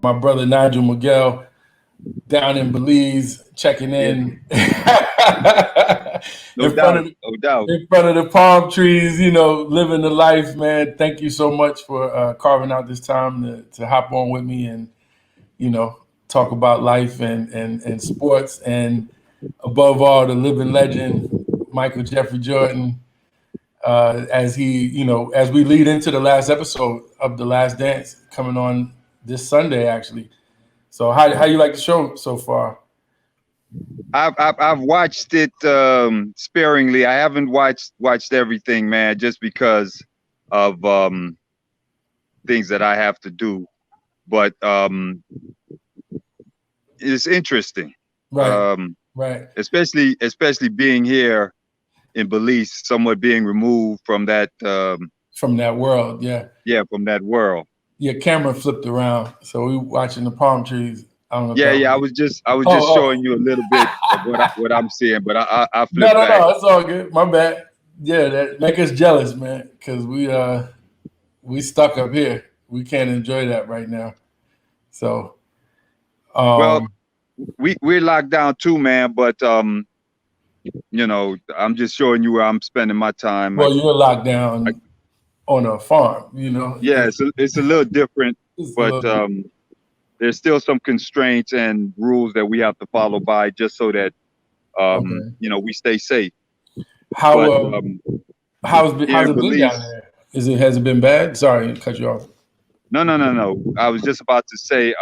my brother Nigel Miguel down in Belize, checking Yeah, in no doubt, no doubt. in front of the palm trees. Living the life, man. Thank you so much for carving out this time to hop on with me and talk about life and sports, and above all, the living legend Michael Jeffrey Jordan. As we lead into the last episode of The Last Dance coming on this Sunday, actually. So how you like the show so far? I've watched it sparingly. I haven't watched everything, man, just because of things that I have to do. But it's interesting, Right, right. especially being here in Belize, somewhat being removed from that From that world, yeah. from that world. Your camera flipped around, so we watching the palm trees. I don't know if that Yeah. was. I was just Oh, showing you a little bit of what I'm seeing, but I no, flip no, back. no. It's all good. My bad. Yeah, that make us jealous, man, because we stuck up here. We can't enjoy that right now. So, Well, um, we're locked down too, man. But I'm just showing you where I'm spending my time. well, you're locked I down on a farm. yeah, it's a little different, It's a but little. there's still some constraints and rules that we have to follow by just so that Okay. we stay safe. How But here how's in it been down Belize, there? Has it been bad? Sorry to cut you off. no. I was just about to say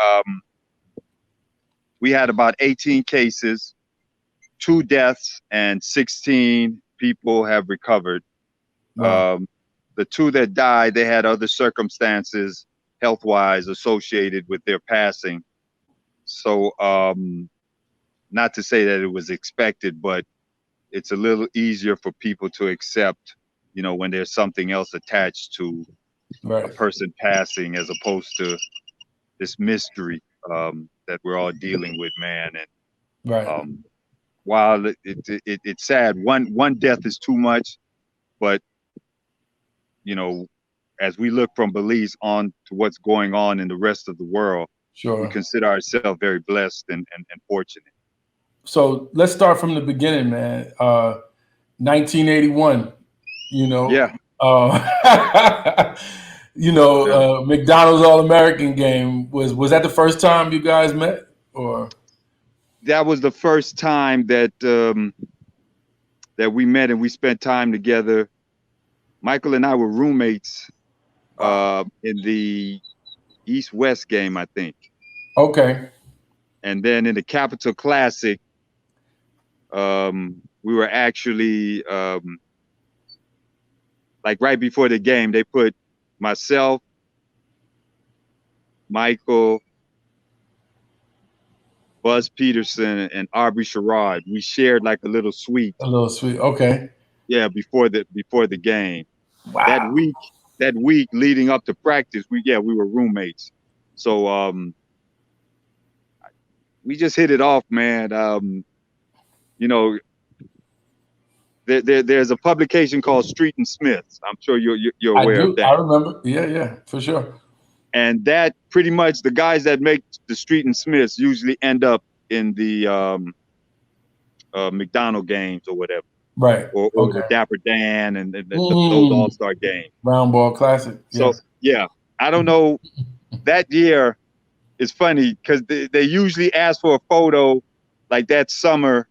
we had about 18 cases, 2 deaths, and 16 people have recovered. Wow. The 2 that died, they had other circumstances health-wise associated with their passing. So not to say that it was expected, but it's a little easier for people to accept, when there's something else attached to a Right. person passing as opposed to this mystery that we're all dealing with, man. And Right. while it's sad, one death is too much, but as we look from Belize on to what's going on in the rest of the world, we Sure. consider ourselves very blessed and fortunate. So let's start from the beginning, man. 1981. You know. Yeah, Uh, yeah. McDonald's All American game was that the first time you guys met, or? That was the first time that that we met and we spent time together. Michael and I were roommates Wow. in the East-West game, I think. Okay. And then in the Capital Classic, we were actually like right before the game, they put myself, Michael, Buzz Peterson, and Aubrey Sherrod. We shared like a little suite. A little sweet. Okay. Yeah, before the game. That Wow. week, that week leading up to practice, we were roommates. So we just hit it off, man. You know, there's a publication called Street and Smiths. I'm sure you're I aware of do. I that. remember. Yeah, yeah, for sure. And that pretty much the guys that make the Street and Smiths usually end up in the McDonald games or whatever, Right. or the Okay. Dapper Dan and those Mm. All-Star games. Round ball classic. So Yes. yeah, I don't know. That year is funny because they usually ask for a photo like that summer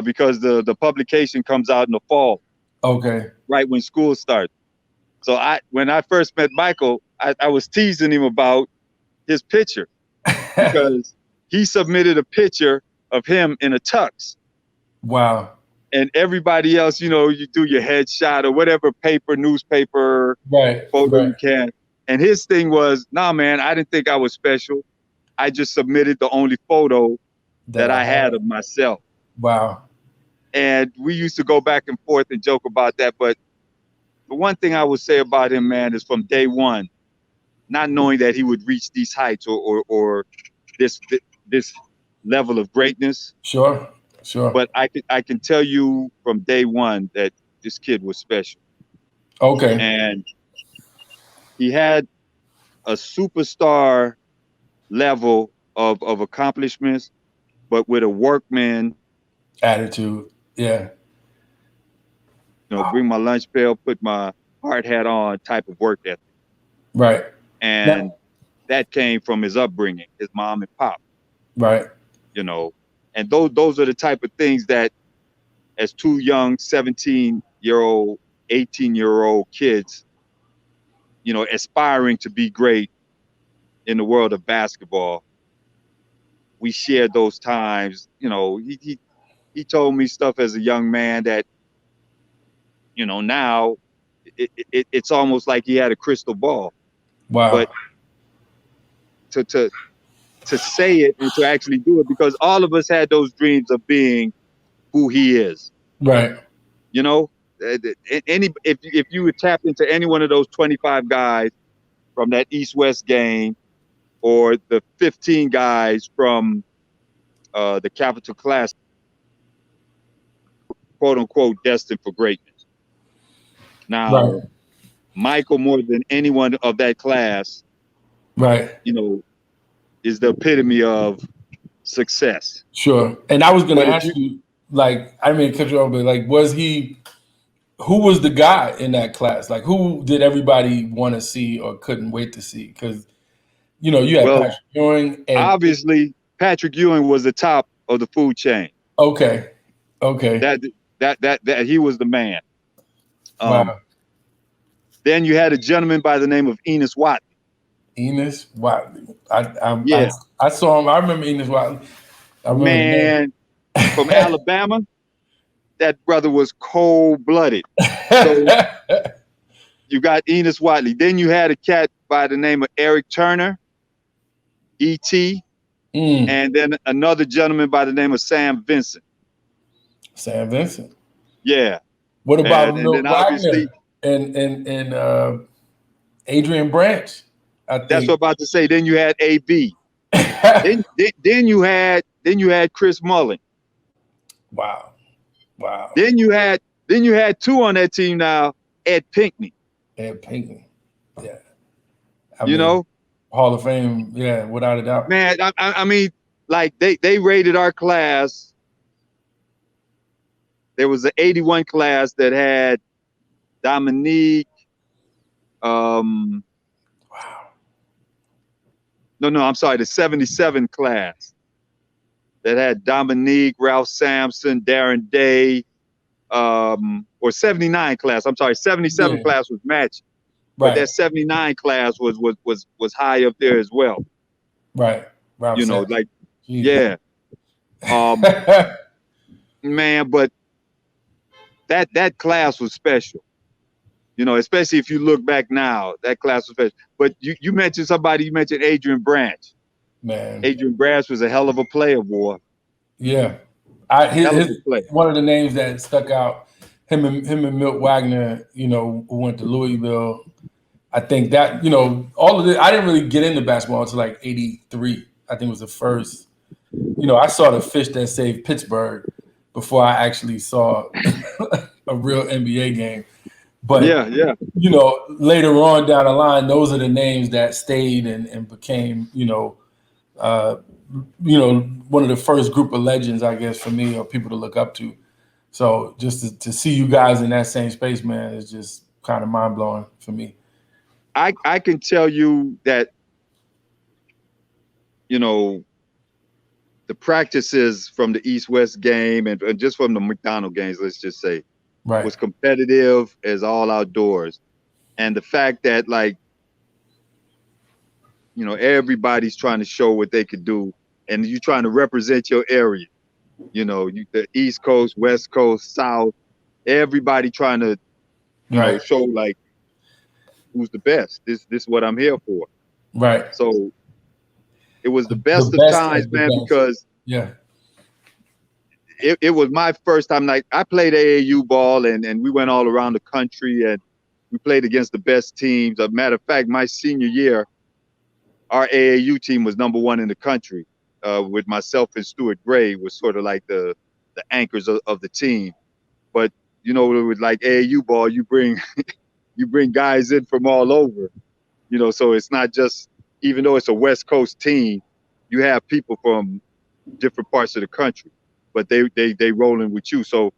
because the publication comes out in the fall, Okay. right when school starts. So when I first met Michael, I was teasing him about his picture because he submitted a picture of him in a tux. Wow. And everybody else, you do your headshot or whatever newspaper Right. photo Right. you can. And his thing was, nah, man, I didn't think I was special. I just submitted the only photo That that I I had had. of myself. Wow. And we used to go back and forth and joke about that. But the one thing I would say about him, man, is from day one, not knowing that he would reach these heights or this level of greatness. Sure. Sure. But I can tell you from day one that this kid was special. Okay. And he had a superstar level of accomplishments, but with a workman, Attitude. Yeah. bring my lunch pail, put my hard hat on type of work ethic. Right. And that came from his upbringing, his mom and pop, Right. And those are the type of things that, as two young 17-year-old, 18-year-old kids, aspiring to be great in the world of basketball, we shared those times. He told me stuff as a young man that, now it's almost like he had a crystal ball. Wow. But to say it and to actually do it, because all of us had those dreams of being who he is. Right. If you would tap into any one of those 25 guys from that East-West game, or the 15 guys from the Capital Class, quote unquote, destined for greatness. Now, Right. Michael, more than anyone of that class, Right. is the epitome of success. Sure. And I was going to But if ask you, like, I mean, cut you off, but like, who was the guy in that class? Like, who did everybody want to see or couldn't wait to see? Because, you had Well, Patrick Ewing. And obviously, Patrick Ewing was the top of the food chain. Okay. That he was the man. Wow. Then you had a gentleman by the name of Enos Watley. Enos Watley. Yeah. I saw him. I remember Enos Watley. Man, from Alabama, that brother was cold-blooded. So you got Enos Watley. Then you had a cat by the name of Eric Turner, E.T., and then another gentleman by the name of Sam Vincent. Sam Vincent. Yeah. What about Milt Wagner and Adrian Branch? I think that's what I'm about to say. Then you had AB. then you had Chris Mullin. Wow. Then you had two on that team now, Ed Pinckney. Yeah. Hall of Fame, yeah, without a doubt. Man, I mean, like they rated our class. There was an 81 class that had Dominique. Wow. No, I'm sorry, the 77 class that had Dominique, Ralph Sampson, Darren Day, or 79 class. I'm sorry, 77 class was matched. But that 79 class was high up there as well. Right. Ralph Sampson. Like, yeah. Man, but that class was special. Especially if you look back now, that class was special. But you mentioned somebody, you mentioned Adrian Branch. Man. Adrian Branch was a hell of a player, boy. Yeah. One of the names that stuck out, him and Milt Wagner, who went to Louisville. I think that, all of it, I didn't really get into basketball until like 83. I think it was the first, I saw the fish that saved Pittsburgh before I actually saw a real NBA game. But, yeah. Later on down the line, those are the names that stayed and became, one of the first group of legends, I guess, for me, or people to look up to. So just to see you guys in that same space, man, is just kind of mind blowing for me. I can tell you that, the practices from the East-West game and just from the McDonald games, let's just say, was competitive as all outdoors. And the fact that, like, everybody's trying to show what they could do, and you're trying to represent your area. The East Coast, West Coast, South, everybody trying to, show like who's the best. This is what I'm here for. Right. So it was the best of times, man, because it was my first time. Like, I played AAU ball and we went all around the country and we played against the best teams. As a matter of fact, my senior year, our AAU team was #1 in the country. With myself and Stuart Gray was sort of like the anchors of the team. But with like AAU ball, you bring guys in from all over. So it's not just even though it's a West Coast team, you have people from different parts of the country, but they rolling with you. So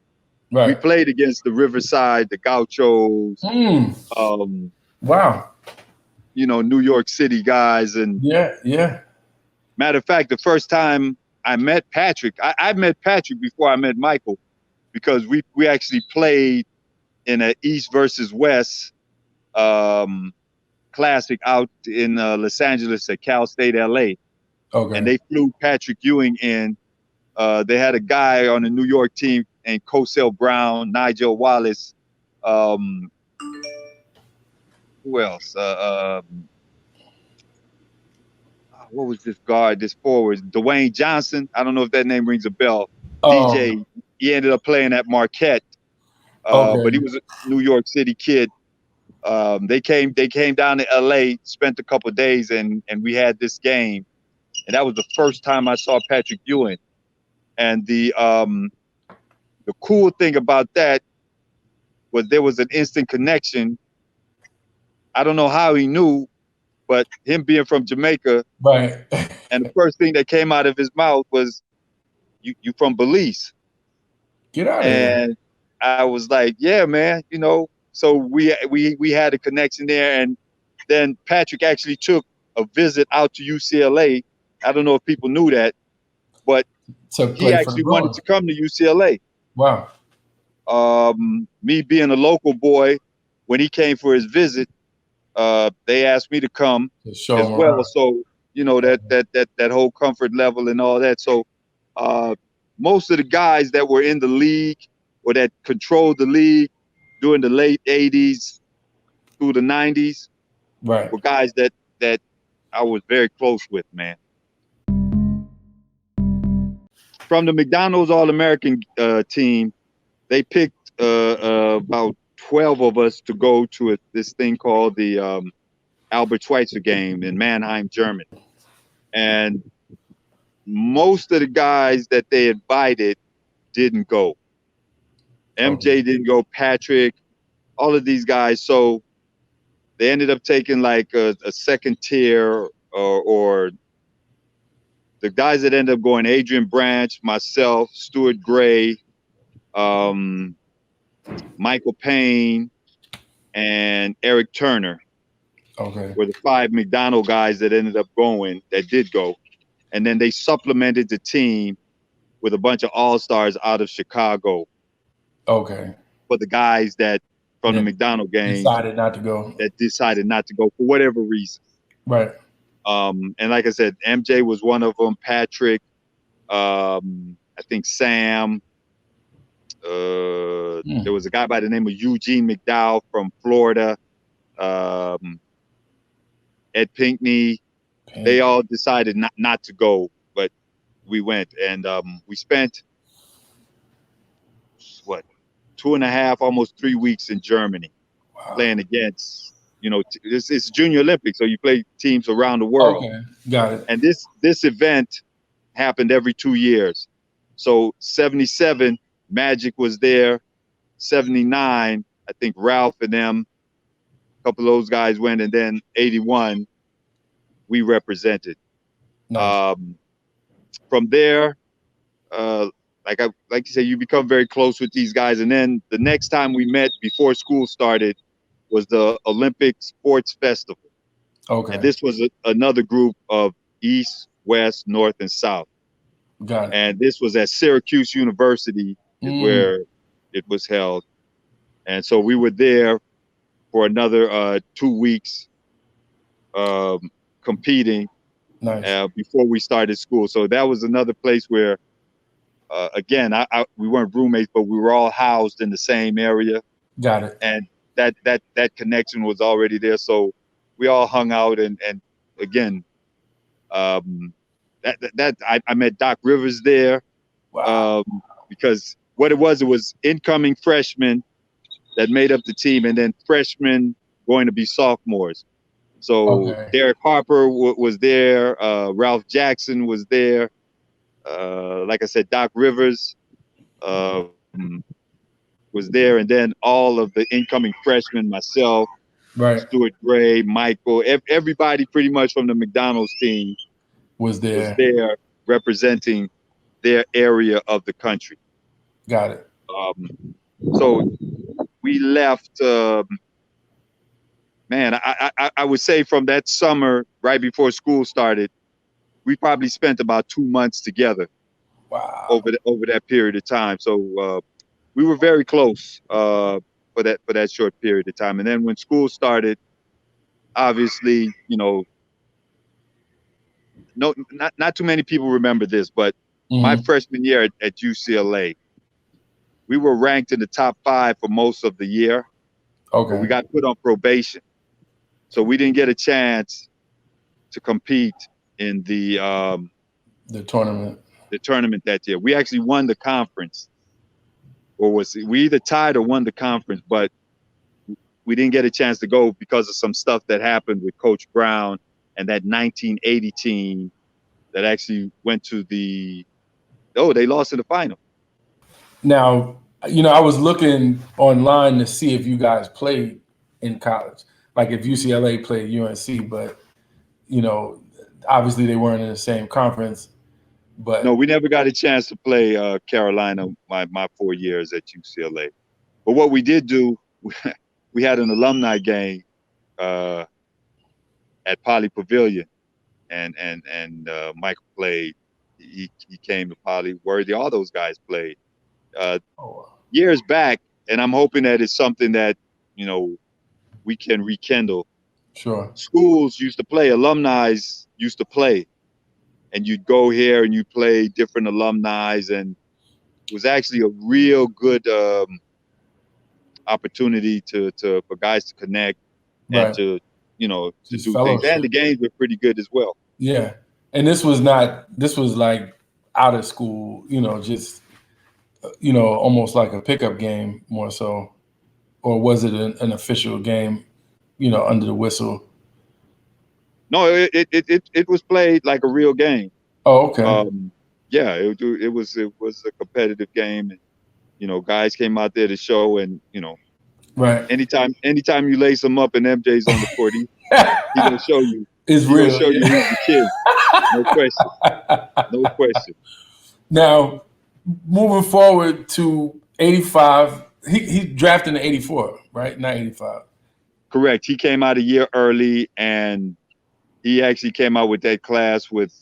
we Right. played against the Riverside, the Gauchos, Mm. Wow. New York City guys. And Yeah. Yeah. matter of fact, the first time I met Patrick, I met Patrick before I met Michael, because we actually played in a East versus West classic out in Los Angeles at Cal State LA, and Okay. they flew Patrick Ewing in. They had a guy on the New York team named Cosell Brown, Nigel Wallace. Um, who else? What was this guard? This forward, Dwayne Johnson. I don't know if that name rings a bell. Oh. DJ. He ended up playing at Marquette, but he Okay. was a New York City kid. They came down to LA, spent a couple of days, and we had this game, and that was the first time I saw Patrick Ewing. And the cool thing about that was there was an instant connection. I don't know how he knew, but him being from Jamaica, Right. and the first thing that came out of his mouth was, "You from Belize?" Get out of here. And I was like, "Yeah, man." So we had a connection there, and then Patrick actually took a visit out to UCLA. I don't know if people knew that, but To he play for the actually wanted Bruins. to come to UCLA. Wow. Me being a local boy, when he came for his visit, they asked me to come To show as them well. around. So that whole comfort level and all that. So most of the guys that were in the league or that controlled the league during the late '80s through the '90s Right. were guys that I was very close with, man. From the McDonald's All-American team, they picked about 12 of us to go to this thing called the Albert Schweitzer game in Mannheim, Germany. And most of the guys that they invited didn't go. MJ didn't go, Patrick, all of these guys. So they ended up taking like a second tier, or the guys that ended up going, Adrian Branch, myself, Stuart Gray, Michael Payne, and Eric Turner Okay. were the 5 McDonald guys that ended up going, that did go. And then they supplemented the team with a bunch of all-stars out of Chicago Okay. for the guys that from the That McDonald games decided not to go. that decided not to go for whatever reason. Right. And like I said, MJ was one of them, Patrick, I think Sam. There was a guy by the name of Eugene McDowell from Florida, Ed Pinkney. They all decided not to go, but we went, and we spent, what, 2.5, almost 3 weeks in Germany. Wow. Playing against, it's Junior Olympics, so you play teams around the world. Okay. Got it. And this event happened every 2 years. So 77, Magic was there. 79, I think Ralph and them, a couple of those guys went, and then 81, we represented. Nice. From there, like you said, you become very close with these guys. And then the next time we met before school started was the Olympic Sports Festival. Okay. And this was another group of East, West, North, and South. Got it. And this was at Syracuse University is where it was held. And so we were there for another 2 weeks competing. Nice. Before we started school. So that was another place where, again, we weren't roommates, but we were all housed in the same area. Got it. And that connection was already there. So we all hung out, and again, I met Doc Rivers there. Wow. Because what it was incoming freshmen that made up the team, and then freshmen going to be sophomores. So Derek Harper was there. Ralph Jackson was there. Like I said, Doc Rivers was there. And then all of the incoming freshmen, myself, Right. Stuart Gray, Michael, everybody pretty much from the McDonald's team Was was there. there representing their area of the country. Got it. So we left, man, I would say from that summer, right before school started, we probably spent about 2 months together Wow. over that period of time. So we were very close for that short period of time. And then when school started, obviously, no, not too many people remember this, but my freshman year at UCLA, we were ranked in the top 5 for most of the year, but we Okay. got put on probation. So we didn't get a chance to compete in the tournament. the tournament that year. We actually won the conference, or we either tied or won the conference, but we didn't get a chance to go because of some stuff that happened with Coach Brown and that 1980 team that actually went to they lost in the final. Now, I was looking online to see if you guys played in college, like if UCLA played UNC, but obviously they weren't in the same conference. But no, we never got a chance to play Carolina my 4 years at UCLA. But what we did do, we had an alumni game at Poly Pavilion, and Michael played. He came to Poly. Worthy, all those guys played years back, and I'm hoping that it's something that we can rekindle. Sure. Schools used to play, alumni used to play, and you'd go here and you play different alumni, and it was actually a real good opportunity for guys to connect and Right. to Just do things. And the games were pretty good as well. Yeah. And this was like out of school, just almost like a pickup game more so, or was it an official game, under the whistle? No, it was played like a real game. Oh, okay. Yeah, it was a competitive game. And, guys came out there to show, and Right. anytime you lace him up and MJ's on the court, he gonna show you. It's He real. gonna show you he's the kid. No question. No question. Now, moving forward to 85, he drafted in 84, right? Not 85. Correct. He came out a year early, and he actually came out with that class with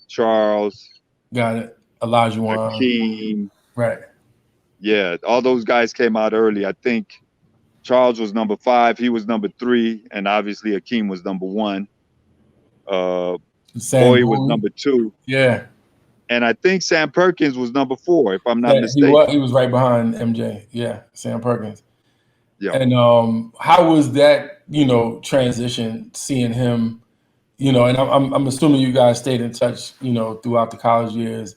Charles. Got it. Elijah Wan. Akeem. Right. Yeah, all those guys came out early. I think Charles was number 5. He was number 3, and obviously Akeem was number 1. Bowie was number 2. Yeah. And I think Sam Perkins was number 4, if I'm not mistaken. He was right behind MJ. Yeah, Sam Perkins. Yeah. And how was that, transition, seeing him, and I'm assuming you guys stayed in touch, throughout the college years.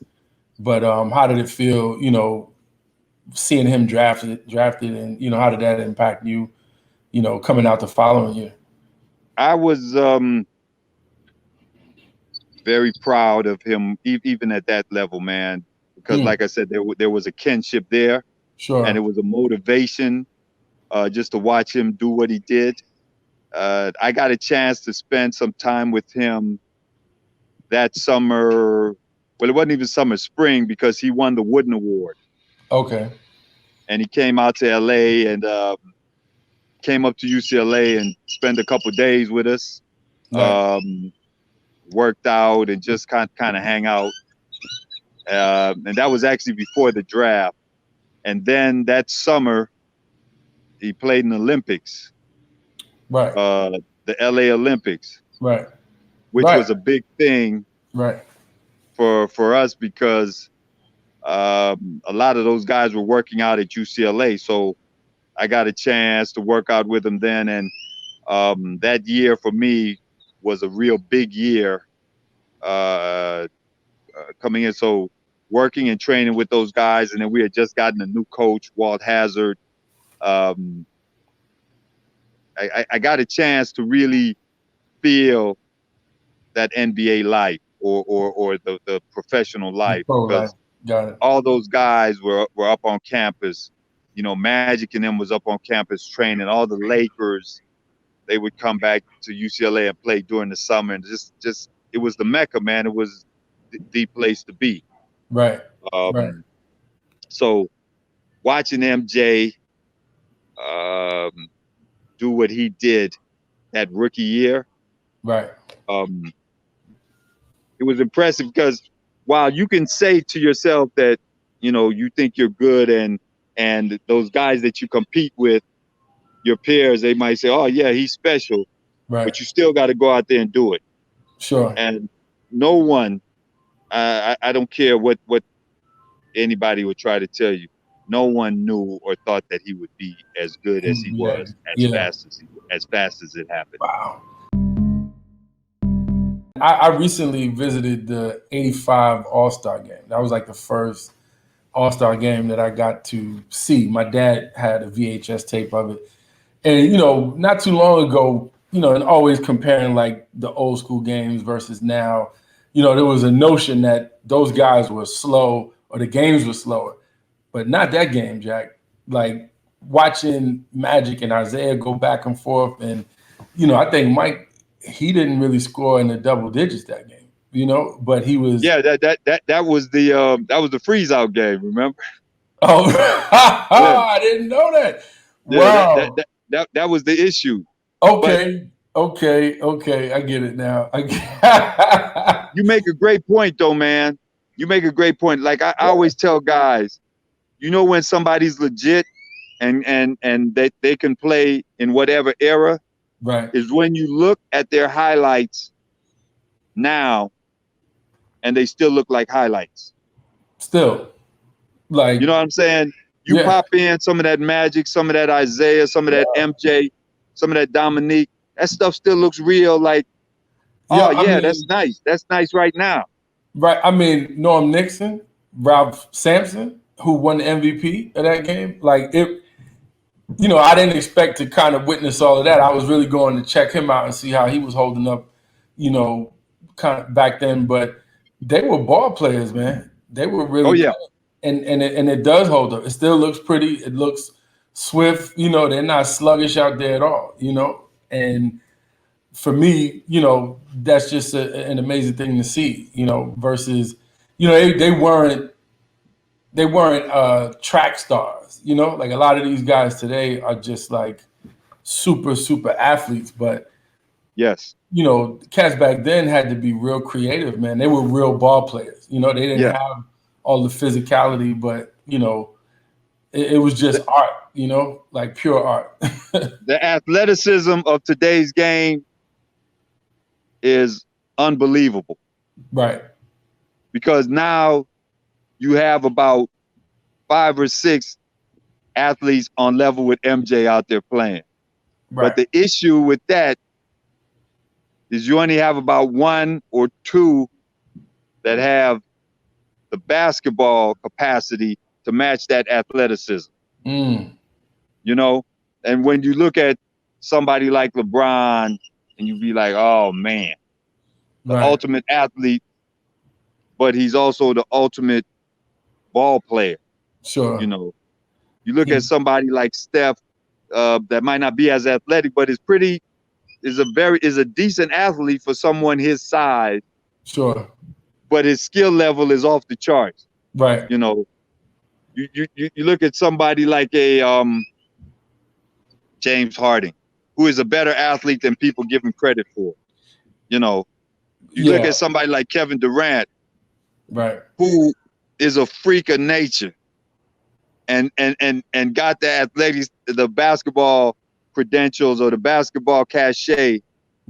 But how did it feel, seeing him drafted, and how did that impact you, coming out the following year? I was very proud of him, even at that level, man, because like I said, there was a kinship there. Sure. And it was a motivation just to watch him do what he did. I got a chance to spend some time with him that summer. Well, it wasn't even summer, spring, because he won the Wooden Award. Okay. And he came out to LA and came up to UCLA and spent a couple days with us. Right. Worked out and just kind of hang out. And that was actually before the draft. And then that summer, he played in the Olympics. Right. The LA Olympics. Right. Which was a big thing. Right. For us, because a lot of those guys were working out at UCLA. So I got a chance to work out with them then. And that year for me was a real big year coming in. So working and training with those guys. And then we had just gotten a new coach, Walt Hazard. I got a chance to really feel that NBA life or the professional life, because all those guys were up on campus. Magic and them was up on campus training. All the Lakers, they would come back to UCLA and play during the summer, and just it was the Mecca, man. It was the place to be. Right. Right. So watching MJ um, do what he did that rookie year, Right. it was impressive because while you can say to yourself that you think you're good, and those guys that you compete with, your peers, they might say, "Oh yeah, he's special," Right. but you still got to go out there and do it. Sure. And no one, I don't care what anybody would try to tell you, no one knew or thought that he would be as good as he was, as fast as it happened. Wow. I recently visited the '85 All-Star game. That was like the first All-Star game that I got to see. My dad had a VHS tape of it. And, not too long ago, and always comparing like the old school games versus now, there was a notion that those guys were slow or the games were slower, but not that game, Jack. Like watching Magic and Isaiah go back and forth. And, I think Mike, he didn't really score in the double digits that game, but he was. Yeah, that was the freeze out game, remember? Oh, I didn't know that. Yeah, Wow. that was the issue. Okay. Okay. I get it now. You make a great point, though, man. You make a great point. Like I always tell guys, when somebody's legit and they can play in whatever era, right, is when you look at their highlights now and they still look like highlights. Still, like, you know what I'm saying? You pop in some of that Magic, some of that Isaiah, some of that MJ, some of that Dominique. That stuff still looks real. Like, that's nice. That's nice right now. Right. I mean, Norm Nixon, Ralph Sampson, who won the MVP of that game. Like it, I didn't expect to kind of witness all of that. I was really going to check him out and see how he was holding up, kind of back then. But they were ball players, man. They were really good. And it does hold up. It still looks pretty. It looks swift. They're not sluggish out there at all. And for me, that's just an amazing thing to see. Versus, they weren't track stars. Like a lot of these guys today are just like super athletes. But yes, cats back then had to be real creative, man. They were real ball players. They didn't have all the physicality, but it was just art, like pure art. The athleticism of today's game is unbelievable. Right. Because now you have about 5 or 6 athletes on level with MJ out there playing. Right. But the issue with that is you only have about 1 or 2 that have the basketball capacity to match that athleticism. And when you look at somebody like LeBron and you be like, oh man, the ultimate athlete, but he's also the ultimate ball player. Sure. You look at somebody like Steph, that might not be as athletic, but is a decent athlete for someone his size. Sure. But his skill level is off the charts. Right. You look at somebody like a James Harden, who is a better athlete than people give him credit for. You look at somebody like Kevin Durant, right, who is a freak of nature and got the athletics, the basketball credentials or the basketball cachet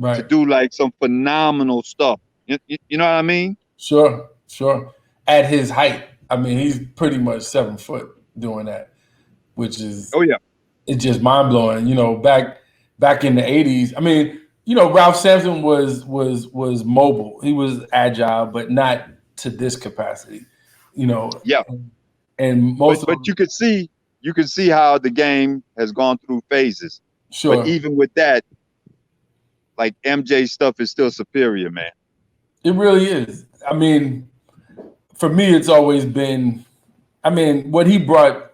to do like some phenomenal stuff. You know what I mean? Sure. At his height, I mean, he's pretty much 7 foot doing that, which is it's just mind blowing. Back in the '80s, I mean, Ralph Sampson was mobile. He was agile, but not to this capacity. And but you could see how the game has gone through phases. Sure. But even with that, like MJ stuff is still superior, man. It really is. I mean, for me, it's always been, what he brought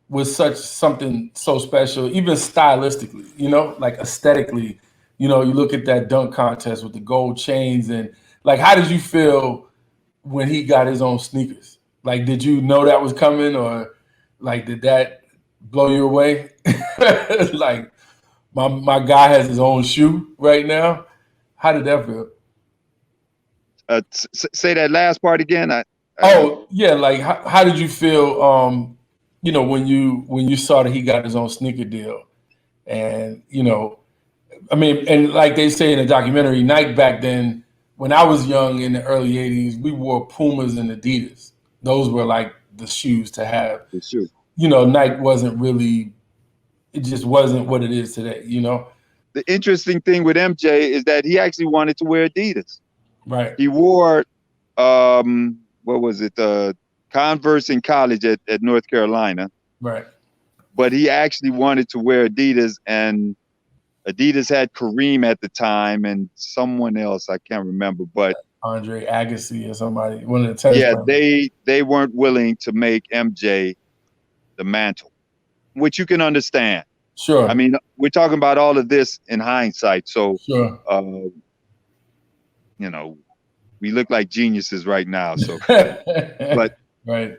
was such something so special, even stylistically, like aesthetically. You look at that dunk contest with the gold chains, and like, how did you feel when he got his own sneakers? Like, did you know that was coming, or like, did that blow you away? Like, my guy has his own shoe right now. How did that feel? Say that last part again. Oh yeah, like how did you feel? When you saw that he got his own sneaker deal, and I mean, and like they say in the documentary, Nike back then, when I was young in the early '80s, we wore Pumas and Adidas. Those were like the shoes to have. the shoe. Nike wasn't really. It just wasn't what it is today. The interesting thing with MJ is that he actually wanted to wear Adidas. Right. He wore what was it? Converse in college at North Carolina. Right. But he actually wanted to wear Adidas, and Adidas had Kareem at the time and someone else, I can't remember, but Andre Agassi or somebody, one of the tennis yeah, players. they weren't willing to make MJ the mantle, which you can understand. Sure. I mean, we're talking about all of this in hindsight, so Sure. We look like geniuses right now. So, but right.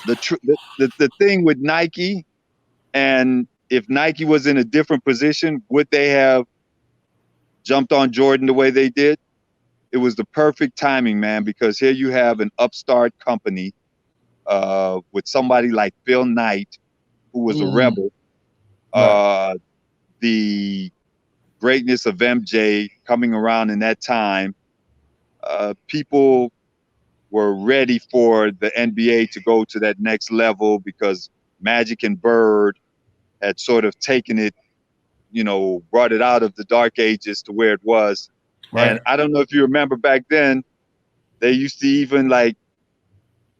the thing with Nike, and if Nike was in a different position, would they have jumped on Jordan the way they did? It was the perfect timing, man, because here you have an upstart company with somebody like Phil Knight, who was a rebel. Right. The greatness of MJ coming around in that time, people were ready for the NBA to go to that next level because Magic and Bird had sort of taken it, brought it out of the dark ages to where it was. Right. And I don't know if you remember back then, they used to even like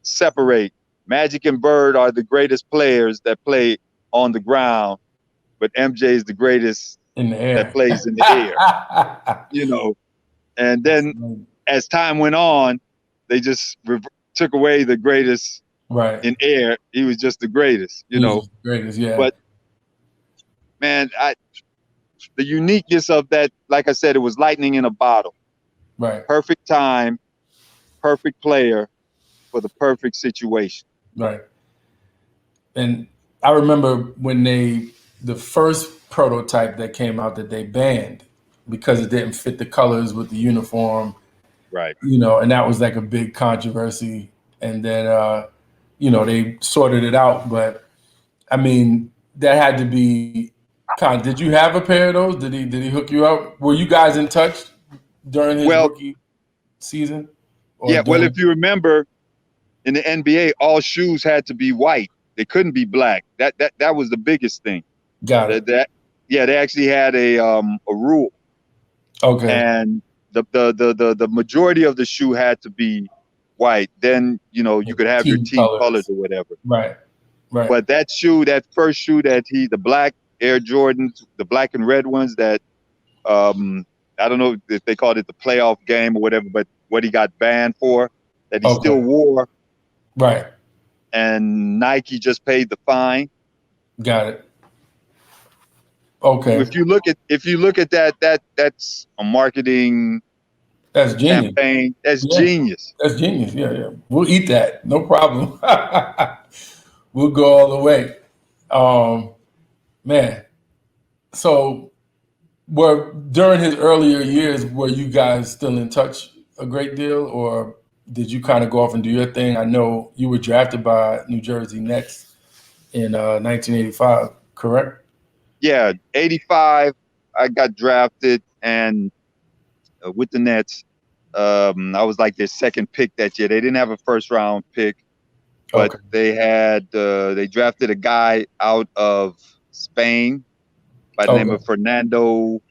separate. Magic and Bird are the greatest players that play on the ground, but MJ is the greatest in the air. that plays in the air. And then as time went on, they just took away the greatest right in air. He was just the greatest, the greatest, yeah. But man, the uniqueness of that, like I said, it was lightning in a bottle. Right. Perfect time, perfect player for the perfect situation. Right. And I remember when the first prototype that came out that they banned because it didn't fit the colors with the uniform. Right. And that was like a big controversy. And then, they sorted it out. But I mean, that had to be did you have a pair of those? Did he hook you up? Were you guys in touch during his rookie season? Yeah. Well, if you remember in the NBA, all shoes had to be white. They couldn't be black. That was the biggest thing. Got it. They actually had a rule. Okay. And the majority of the shoe had to be white. Then you could have your team colors or whatever. Right. Right. But that first shoe that the black Air Jordans, the black and red ones that I don't know if they called it the playoff game or whatever, but what he got banned for, that he still wore. Right. And Nike just paid the fine. Got it. Okay. If you look at that's a marketing campaign. That's genius. That's genius. Yeah. We'll eat that. No problem. We'll go all the way. Man. So during his earlier years, were you guys still in touch a great deal, or did you kind of go off and do your thing? I know you were drafted by New Jersey Nets in 1985, correct? Yeah, 85. I got drafted, and with the Nets, I was like their second pick that year. They didn't have a first round pick, but they drafted a guy out of Spain by the name of Fernando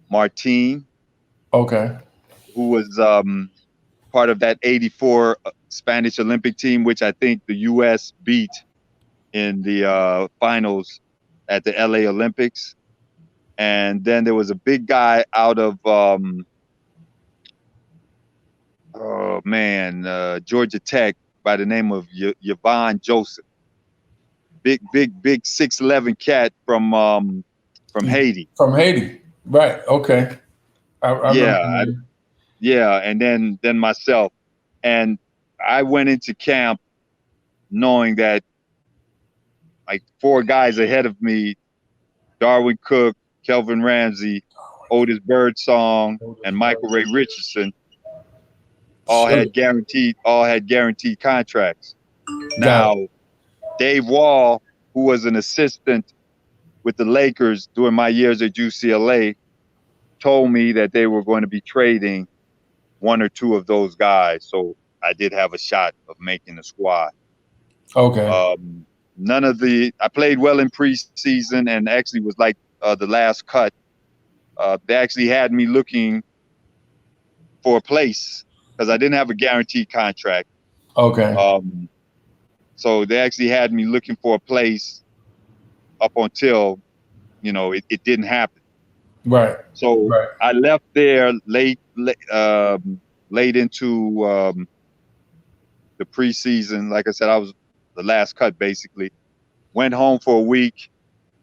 Martin. Okay. Who was part of that 84 Spanish Olympic team, which I think the U.S. beat in the finals at the LA Olympics. And then there was a big guy out of, Georgia Tech by the name of Yvonne Joseph. big 6'11" cat from Haiti. From Haiti, right? Okay, I remember. Yeah, yeah, and then myself, and I went into camp knowing that like 4 guys ahead of me, Darwin Cook, Kelvin Ramsey, Otis Birdsong, and Michael Ray Richardson, all Sure. had guaranteed contracts. Got Now, Dave Wall, who was an assistant with the Lakers during my years at UCLA, told me that they were going to be trading 1 or 2 of those guys. So I did have a shot of making the squad. Okay. I played well in preseason and actually was like the last cut. They actually had me looking for a place because I didn't have a guaranteed contract. Okay. So they actually had me looking for a place up until, it didn't happen. Right. So Right. I left there late into the preseason. Like I said, I was the last cut basically. Went home for a week,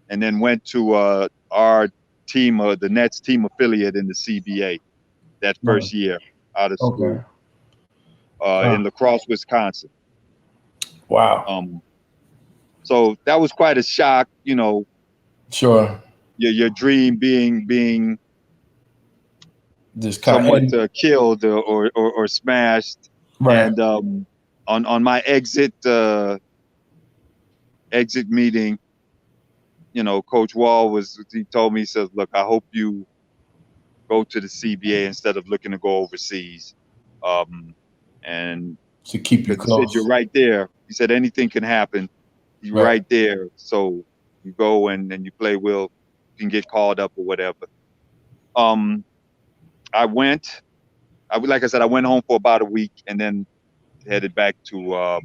and then went to our team, the Nets team affiliate in the CBA that first year out of school. In La Crosse, Wisconsin. Wow. So that was quite a shock, Sure. your dream being Just kind somewhat killed or smashed. right. And on my exit meeting, Coach Wall he told me, he says, look, I hope you go to the CBA instead of looking to go overseas. And To keep you because he said, close. you're right there. He said, anything can happen. You're right there. So you go and you play well, you can get called up or whatever. I went, like I said, I went home for about a week and then headed back to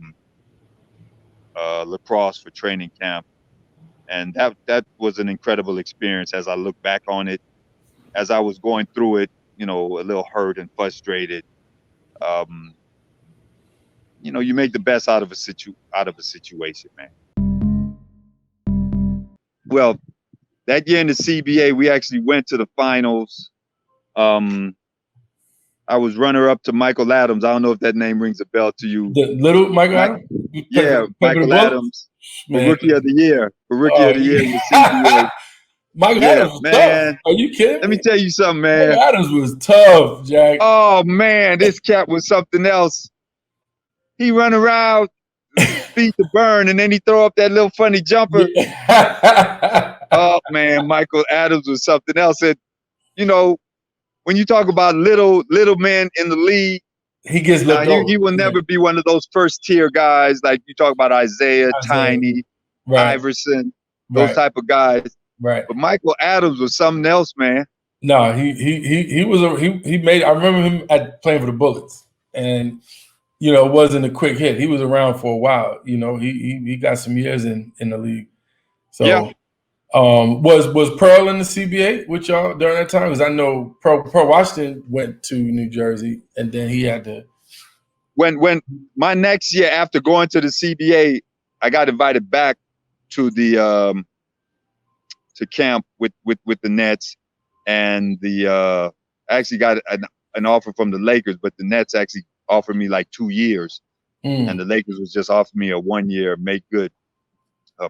La Crosse for training camp. And that was an incredible experience as I look back on it. As I was going through it, a little hurt and frustrated. You make the best out of a situation, man. Well, that year in the CBA, we actually went to the finals. I was runner-up to Michael Adams. I don't know if that name rings a bell to you. The little Michael Adams? Yeah, Michael Adams. For Rookie of the Year. For Rookie of the Year in the CBA. Michael Adams was tough. Are you kidding me? Let me tell you something, man. Michael Adams was tough, Jack. Oh, man, this cat was something else. He run around, feed the burn, and then he throw up that little funny jumper. Oh, man, Michael Adams was something else. And, when you talk about little men in the league, he gets looked over. He will never be one of those first-tier guys like you talk about Isaiah, Tiny, Iverson, those type of guys. Right. But Michael Adams was something else, man. No, he was he made. I remember him playing for the Bullets, and it wasn't a quick hit. He was around for a while. He got some years in the league. So, yeah. Was Pearl in the CBA with y'all during that time? Because I know Pearl Washington went to New Jersey, and then he had to. When my next year after going to the CBA, I got invited back to the to camp with the Nets, and I actually got an offer from the Lakers, but the Nets actually offered me like 2 years, and the Lakers was just offering me a 1-year make good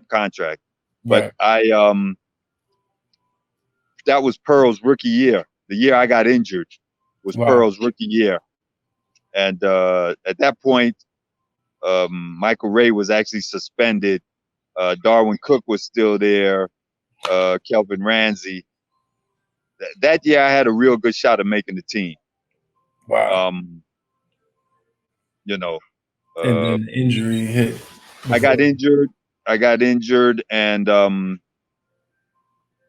contract. But that was Pearl's rookie year. The year I got injured was Pearl's rookie year. And at that point, Michael Ray was actually suspended. Darwin Cook was still there. Kelvin Ramsey. That year, I had a real good shot of making the team. Wow. And then the injury hit. I got injured and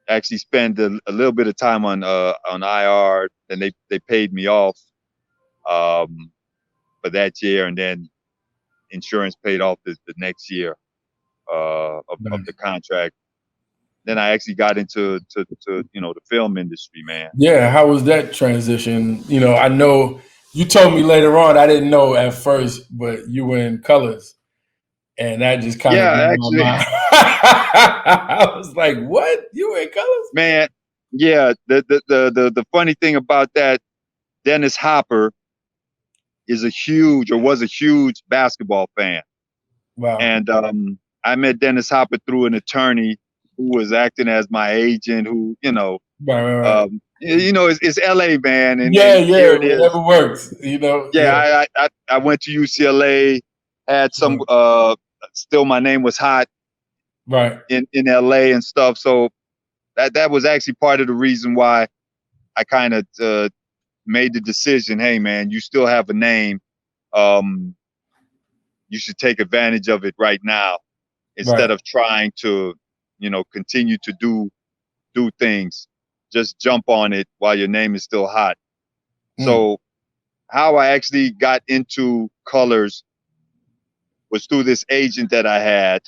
actually spent a little bit of time on IR, and they paid me off for that year, and then insurance paid off the next year of the contract. Then I actually got into the film industry, man. Yeah, how was that transition? I know you told me later on. I didn't know at first, but you were in colors. and that just kind of Yeah, blew my actually, mind. I was like, "What? You were in colors?" man. Yeah, the funny thing about that, Dennis Hopper is a huge or was a huge basketball fan. Wow. And I met Dennis Hopper through an attorney who was acting as my agent, who, Right, right, right. it's LA, man. Yeah, And here yeah. it is. Whatever works. Yeah. Yeah, I went to UCLA, had some, Right. still my name was hot Right. in LA and stuff. So that was actually part of the reason why I kind of made the decision, hey, man, you still have a name. Um, you should take advantage of it right now instead Right. of trying to, continue to do things. Just jump on it while your name is still hot. Mm. So how I actually got into colors was through this agent that I had,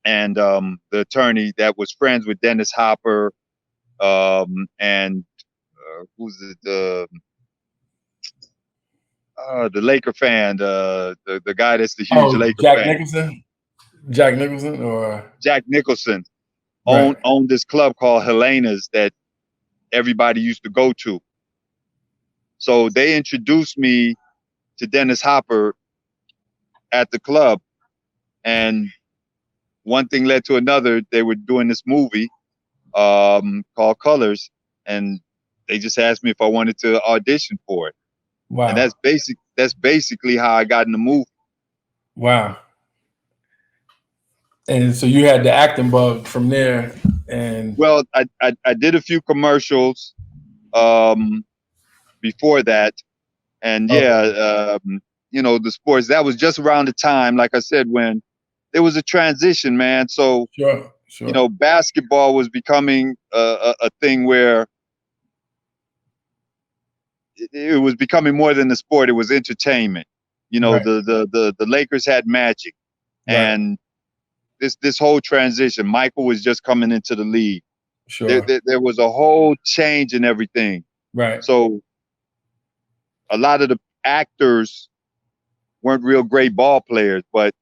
and the attorney that was friends with Dennis Hopper, and who's the Laker fan, the guy that's the huge Oh, Laker Jack fan, Nicholson. Jack Nicholson, or Jack Nicholson, right. owned this club called Helena's that everybody used to go to. So they introduced me to Dennis Hopper at the club, and one thing led to another. They were doing this movie called Colors, and they just asked me if I wanted to audition for it. And Wow. that's basically how I got in the movie. Wow. And so you had the acting bug from there, and Well, I did a few commercials um, before that, and okay, yeah, the sports. That was just around the time, like I said, when there was a transition, man. So sure, sure, basketball was becoming a thing where it was becoming more than a sport. It was entertainment. right, The Lakers had Magic, right, and this whole transition. Michael was just coming into the league. There, sure, there, there was a whole change in everything. right, So a lot of the actors weren't real great ball players, but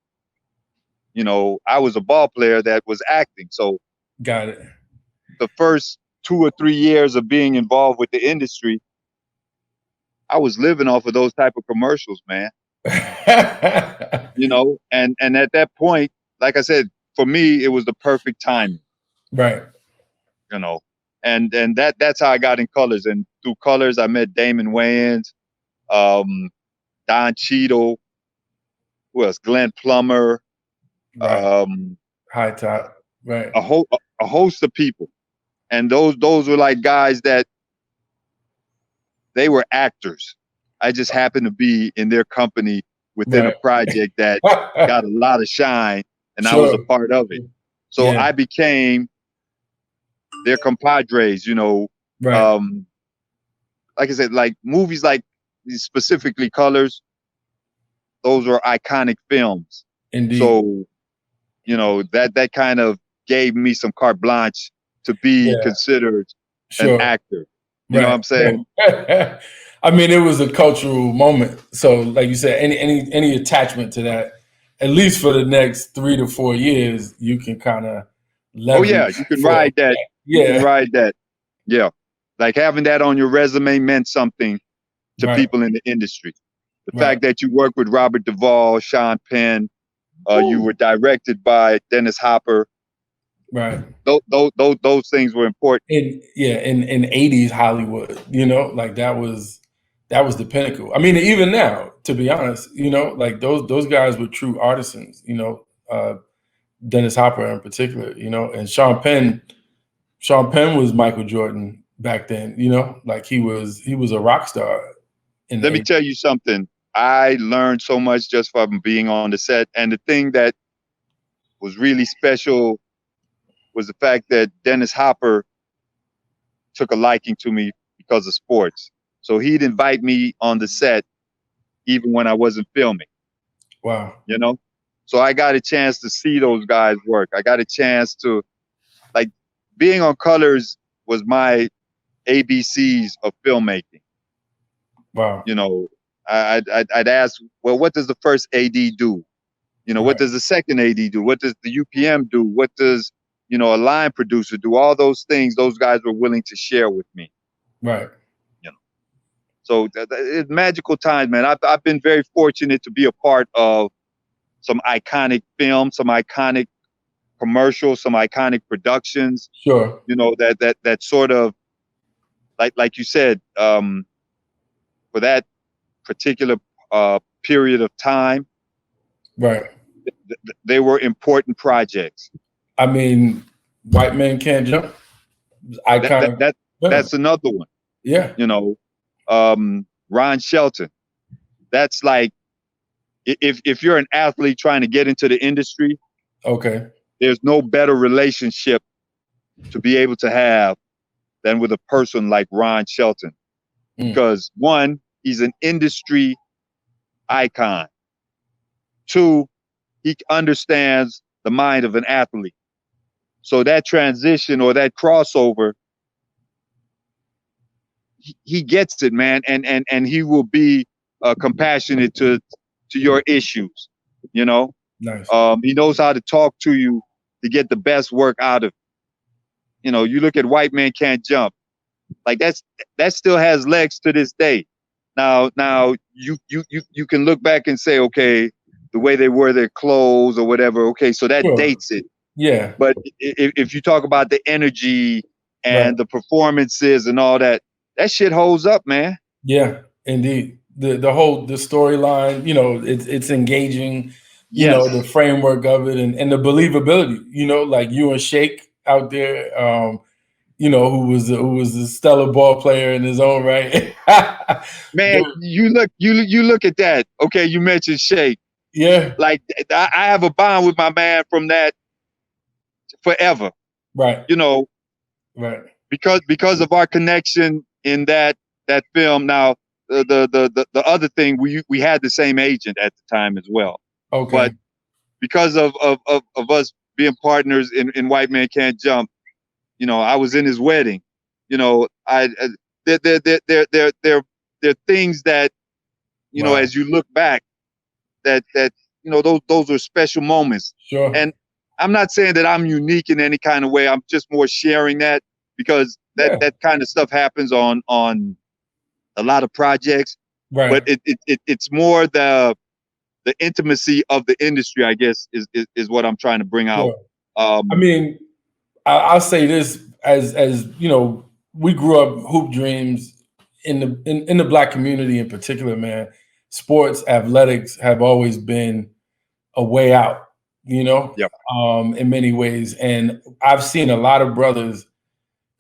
I was a ball player that was acting. So got it. the first 2 or 3 years of being involved with the industry, I was living off of those type of commercials, man. And at that point, like I said, for me, it was the perfect timing, Right. you know. And that's how I got in colors. And through colors, I met Damon Wayans, um, Don Cheadle, who else? Glenn Plummer, Right. um, High top. Right. a host of people. And those were like guys that they were actors. I just happened to be in their company within a Right. project that got a lot of shine, and I was a Sure. part of it. So Yeah. I became their compadres, Right. um, like I said, like movies like specifically Colors, those were iconic films. Indeed. So, that kind of gave me some carte blanche to be Yeah. considered an Sure. actor. You know what Right. I'm saying? I mean, it was a cultural moment. So, like you said, any attachment to that, at least for the next 3 to 4 years, you can kind of Oh yeah, leverage you can for ride that. effect. You can Yeah. ride that. Yeah. Like having that on your resume meant something to Right. people in the industry. The Right. fact that you worked with Robert Duvall, Sean Penn, you Woo. were directed by Dennis Hopper. Right. Those things were important. In 80s Hollywood, like that was the pinnacle. I mean, even now, to be honest, like those guys were true artisans, Dennis Hopper in particular, and Sean Penn was Michael Jordan back then, like he was a rock star in the Let me 80s. tell you something. I learned so much just from being on the set. And the thing that was really special was the fact that Dennis Hopper took a liking to me because of sports. So he'd invite me on the set even when I wasn't filming, Wow. you know? So I got a chance to see those guys work. I got a chance to, like, being on Colors was my ABCs of filmmaking. Wow. You know, I'd ask, well, what does the first AD do? What does the second AD do? What does the UPM do? What does, a line producer do? All those things, those guys were willing to share with me. Right. So it's magical times, man. I've been very fortunate to be a part of some iconic films, some iconic commercials, some iconic productions. Sure. That sort of, like you said, for that particular period of time, right, they were important projects. I mean, White Men Can't Jump. That's another one. Yeah. Ron Shelton. That's like, if you're an athlete trying to get into the industry, okay, there's no better relationship to be able to have than with a person like Ron Shelton. Because one, he's an industry icon. Two, he understands the mind of an athlete. So that transition or that crossover, he gets it, man, and he will be compassionate to your issues. Nice. He knows how to talk to you to get the best work out of it. You look at White Men Can't Jump, like that still has legs to this day. Now you can look back and say, okay, the way they wear their clothes or whatever, okay, so that dates it. Yeah. But if you talk about the energy and the performances and all that, that shit holds up, man. Yeah, indeed. The storyline, it's engaging, Yes. the framework of it and the believability, like you and Shake out there, who was a stellar ball player in his own right. Man, you look at that. Okay, you mentioned Shake. Yeah. Like I have a bond with my man from that forever. Right. Right. Because of our connection in that film. Now the other thing, we had the same agent at the time as well. Okay. But because of us being partners in White Man Can't Jump, I was in his wedding. There are things that as you look back, that those are special moments. Sure. And I'm not saying that I'm unique in any kind of way. I'm just more sharing that because that kind of stuff happens on a lot of projects. Right. But it's more the intimacy of the industry, I guess, is what I'm trying to bring out. I mean, I'll say this as we grew up hoop dreams in the Black community in particular, man. Sports, athletics have always been a way out, Yep. In many ways. And I've seen a lot of brothers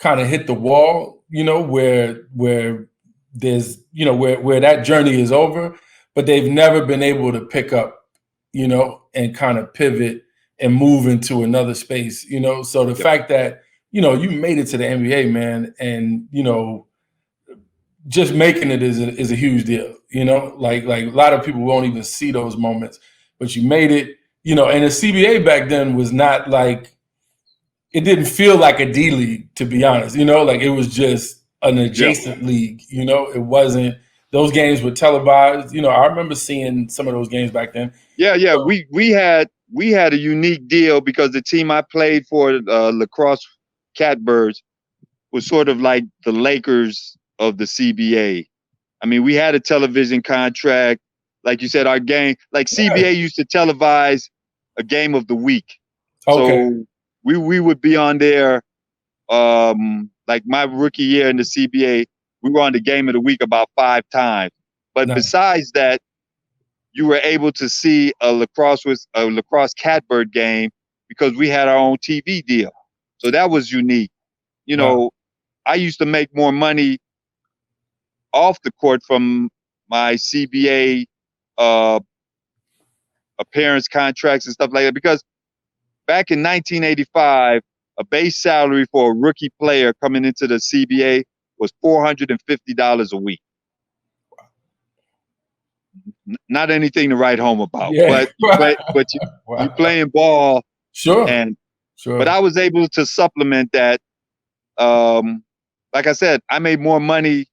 kind of hit the wall, where there's, where that journey is over, but they've never been able to pick up, and kind of pivot and move into another space, So the fact that, you made it to the NBA, man, and, just making it is a huge deal, like a lot of people won't even see those moments, but you made it, and the CBA back then was not like, it didn't feel like a D league, to be honest, like it was just an adjacent league, it wasn't, those games were televised, I remember seeing some of those games back then. Yeah. So, we had a unique deal because the team I played for, the Crosse Catbirds, was sort of like the Lakers of the CBA. I mean, we had a television contract. Like you said, our game, like CBA used to televise a game of the week. Okay. So we would be on there, like my rookie year in the CBA, we were on the game of the week about 5 times. But besides that, you were able to see a lacrosse Catbird game because we had our own TV deal. So that was unique. I used to make more money off the court from my CBA appearance contracts and stuff like that, because back in 1985, a base salary for a rookie player coming into the CBA was $450 a week. Not anything to write home about, but you're playing ball. Sure. But I was able to supplement that. Like I said, I made more money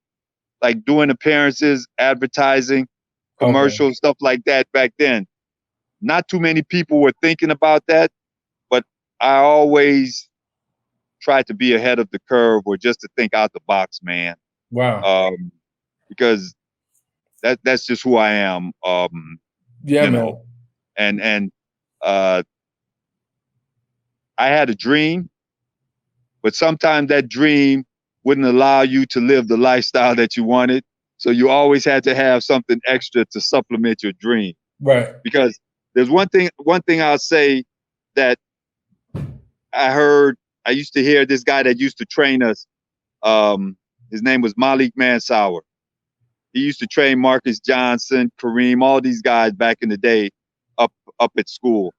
like doing appearances, advertising, commercials, stuff like that back then. not too many people were thinking about that, but I always tried to be ahead of the curve or just to think out the box, man. Wow. Because that's just who I am. Yeah, You man. know, and I had a dream, but sometimes that dream wouldn't allow you to live the lifestyle that you wanted. So you always had to have something extra to supplement your dream. Right. Because there's one thing I'll say that I heard. I used to hear this guy that used to train us. His name was Malik Mansour. He used to train Marcus Johnson, Kareem, all these guys back in the day up at school.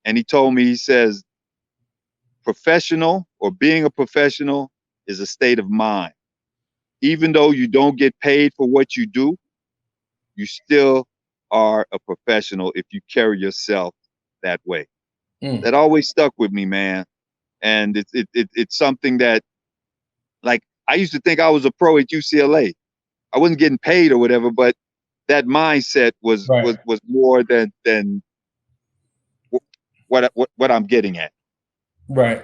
And he told me, he says, professional or being a professional is a state of mind. Even though you don't get paid for what you do, you still are a professional if you carry yourself that way. That always stuck with me, man. And it's something that, like, I used to think I was a pro at UCLA. I wasn't getting paid or whatever, but that mindset was Right. was more than what I'm getting at. Right.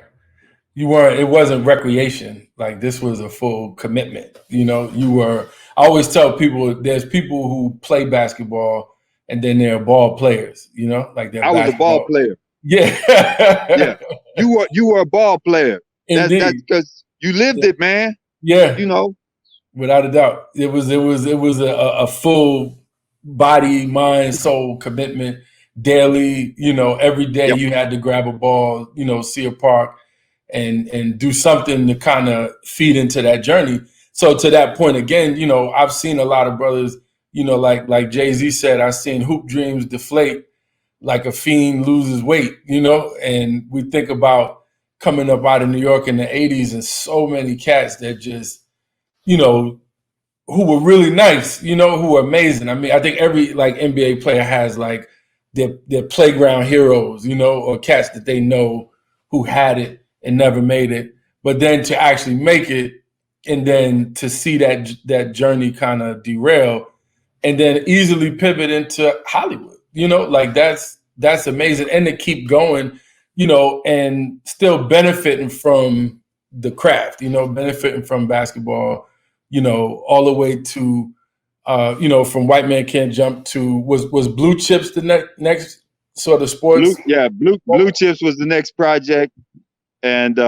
You weren't. It wasn't recreation. Like, this was a full commitment. You know, you were. I always tell people, there's people who play basketball and then they're ball players. You know, like they're I was a ball basketball. player. Yeah. Yeah, you were a ball player. That's Indeed. because you lived Yeah. it, man. Yeah. You know. Without a doubt, it was a full body, mind, soul commitment daily. You know, every day Yep. you had to grab a ball. You know, see a park and do something to kind of feed into that journey. So to that point again, you know, I've seen a lot of brothers. You know, like Jay-Z said, I've seen hoop dreams deflate like a fiend loses weight. You know, and we think about coming up out of New York in the '80s, and so many cats that just, you know, who were really nice, you know, who were amazing. I mean, I think every like NBA player has like their playground heroes, you know, or cats that they know who had it and never made it. But then to actually make it, and then to see that journey kind of derail, and then easily pivot into Hollywood, you know, like that's amazing. And to keep going, you know, and still benefiting from the craft, you know, benefiting from basketball, you know, all the way to, you know, from White Man Can't Jump to, was Blue Chips the next sort of sports? Blue Chips was the next project, and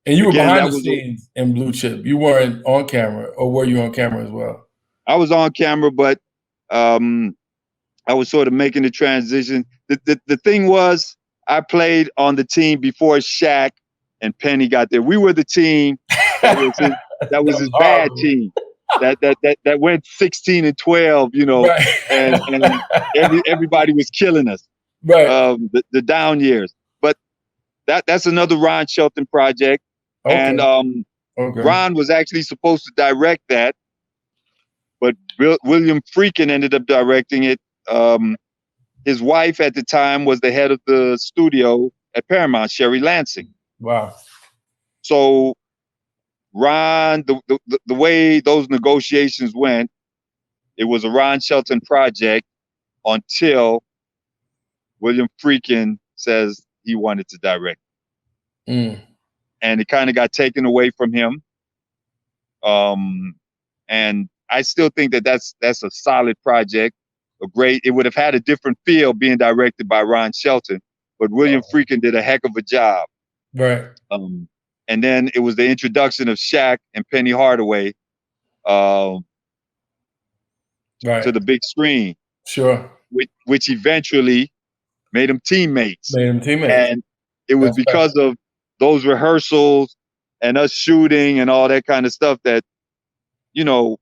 And you were again, behind the that was scenes in Blue Chip. You weren't on camera, or were you on camera as well? I was on camera, but I was sort of making the transition. The thing was, I played on the team before Shaq and Penny got there. We were the team that was his That his was bad horrible. team that went 16-12, you know, Right. and everybody was killing us. Right. The down years, but that's another Ron Shelton project, Okay. and Okay. Ron was actually supposed to direct that, but William Freakin ended up directing it. His wife at the time was the head of the studio at Paramount, Sherry Lansing. Wow. So Ron, the way those negotiations went, it was a Ron Shelton project until William Freakin says he wanted to direct. Mm. And it kind of got taken away from him. And I still think that's a solid project. It would have had a different feel being directed by Ron Shelton, but William Freakin did a heck of a job. Right. And then it was the introduction of Shaq and Penny Hardaway to Right. the big screen, Sure. which eventually made them teammates. Made them teammates. And it was That's because special. of those rehearsals and us shooting and all that kind of stuff that, you know,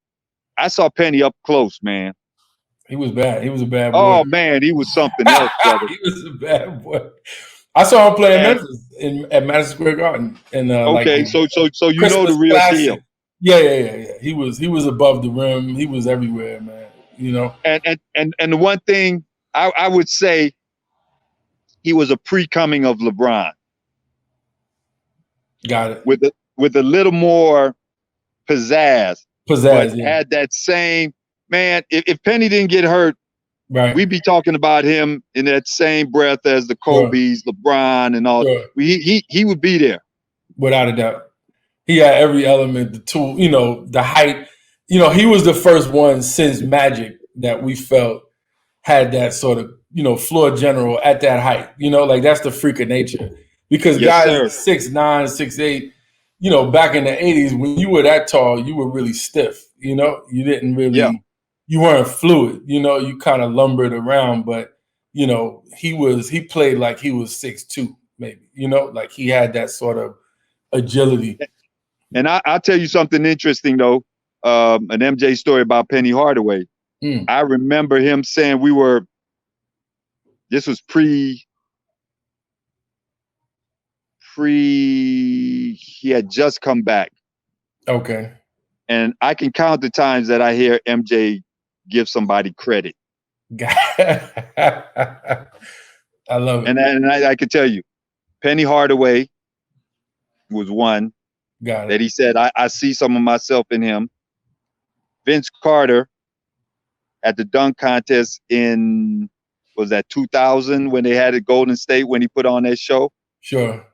I saw Penny up close, man. He was bad. He was a bad boy. Oh man, he was something else, brother. He was a bad boy. I saw him play in And Memphis at Madison Square Garden in like okay, the so you know the Christmas real Classic. deal. Yeah. He was above the rim. He was everywhere, man. You know. And the one thing I would say, he was a pre-coming of LeBron. Got it. With a little more pizzazz, but Pizzazz, yeah. had that same, man. If Penny didn't get hurt, Right. we'd be talking about him in that same breath as the Sure. Kobe's, LeBron, and all. Sure. He would be there. Without a doubt. He had every element, the tool, the height. He was the first one since Magic that we felt had that sort of, floor general at that height. Like that's the freak of nature. Because Yes, guys sir. 6'9", 6'8", back in the 80s, when you were that tall, you were really stiff. You didn't Yeah. really, you weren't fluid. You kind of lumbered around, but he played like he was 6'2", maybe. Like he had that sort of agility. And I'll tell you something interesting though. An MJ story about Penny Hardaway. Mm. I remember him saying this was he had just come back. Okay. And I can count the times that I hear MJ give somebody credit. I love it. And I can tell you, Penny Hardaway was one Got that it. he said, I see some of myself in him. Vince Carter at the dunk contest was that 2000 when they had it Golden State when he put on that show. Sure.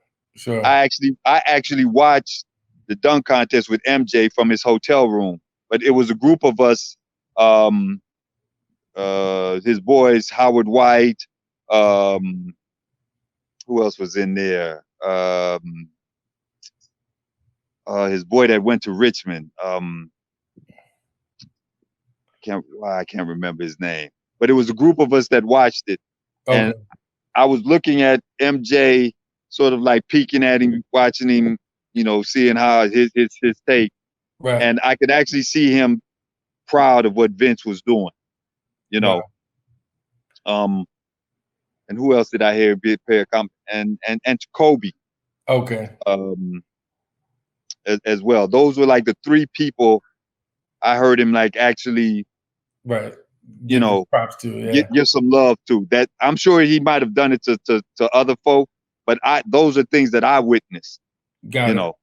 I actually watched the dunk contest with MJ from his hotel room, but it was a group of us, his boys, Howard White, who else was in there? His boy that went to Richmond. I can't remember his name, but it was a group of us that watched it, and Okay. I was looking at MJ, sort of like peeking at him, watching him, seeing how his take, Right. and I could actually see him proud of what Vince was doing, Right. And who else did I hear pay a comment? And Kobe, Okay. as well. Those were like the three people I heard him like actually, Right. Give his props to, yeah. give some love to. That I'm sure he might have done it to other folk, but those are things that I witnessed. Got it.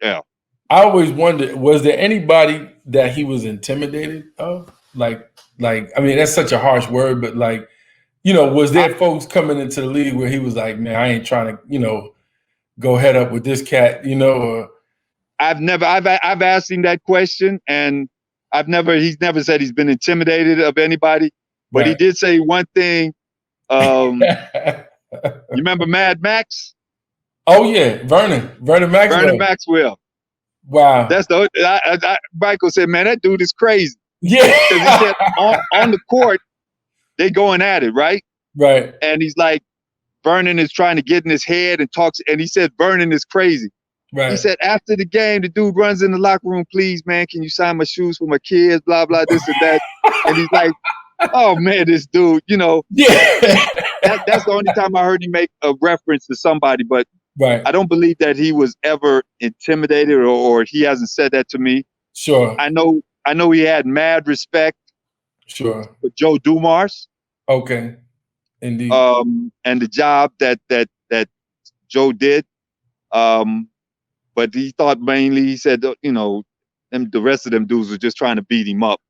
Yeah. I always wondered, was there anybody that he was intimidated of? Like, I mean, that's such a harsh word, but like, was there folks coming into the league where he was like, man, I ain't trying to, go head up with this cat, or I've asked him that question, and he's never said he's been intimidated of anybody, but he right. did say one thing. You remember Mad Max? Oh yeah, Vernon Maxwell. Vernon Maxwell. Wow. That's Michael said, man, that dude is crazy. Yeah. Because he said on the court, they going at it, right? Right. And he's like, Vernon is trying to get in his head and talks, and he said Vernon is crazy. Right. He said after the game, the dude runs in the locker room, please, man, can you sign my shoes for my kids? Blah blah, this and that. And he's like, oh man, this dude, Yeah. that's the only time I heard him make a reference to somebody, but right. I don't believe that he was ever intimidated, or he hasn't said that to me. Sure. I know he had mad respect. Sure. For Joe Dumars. Okay. Indeed. And the job that Joe did. But he thought mainly, he said, the rest of them dudes were just trying to beat him up.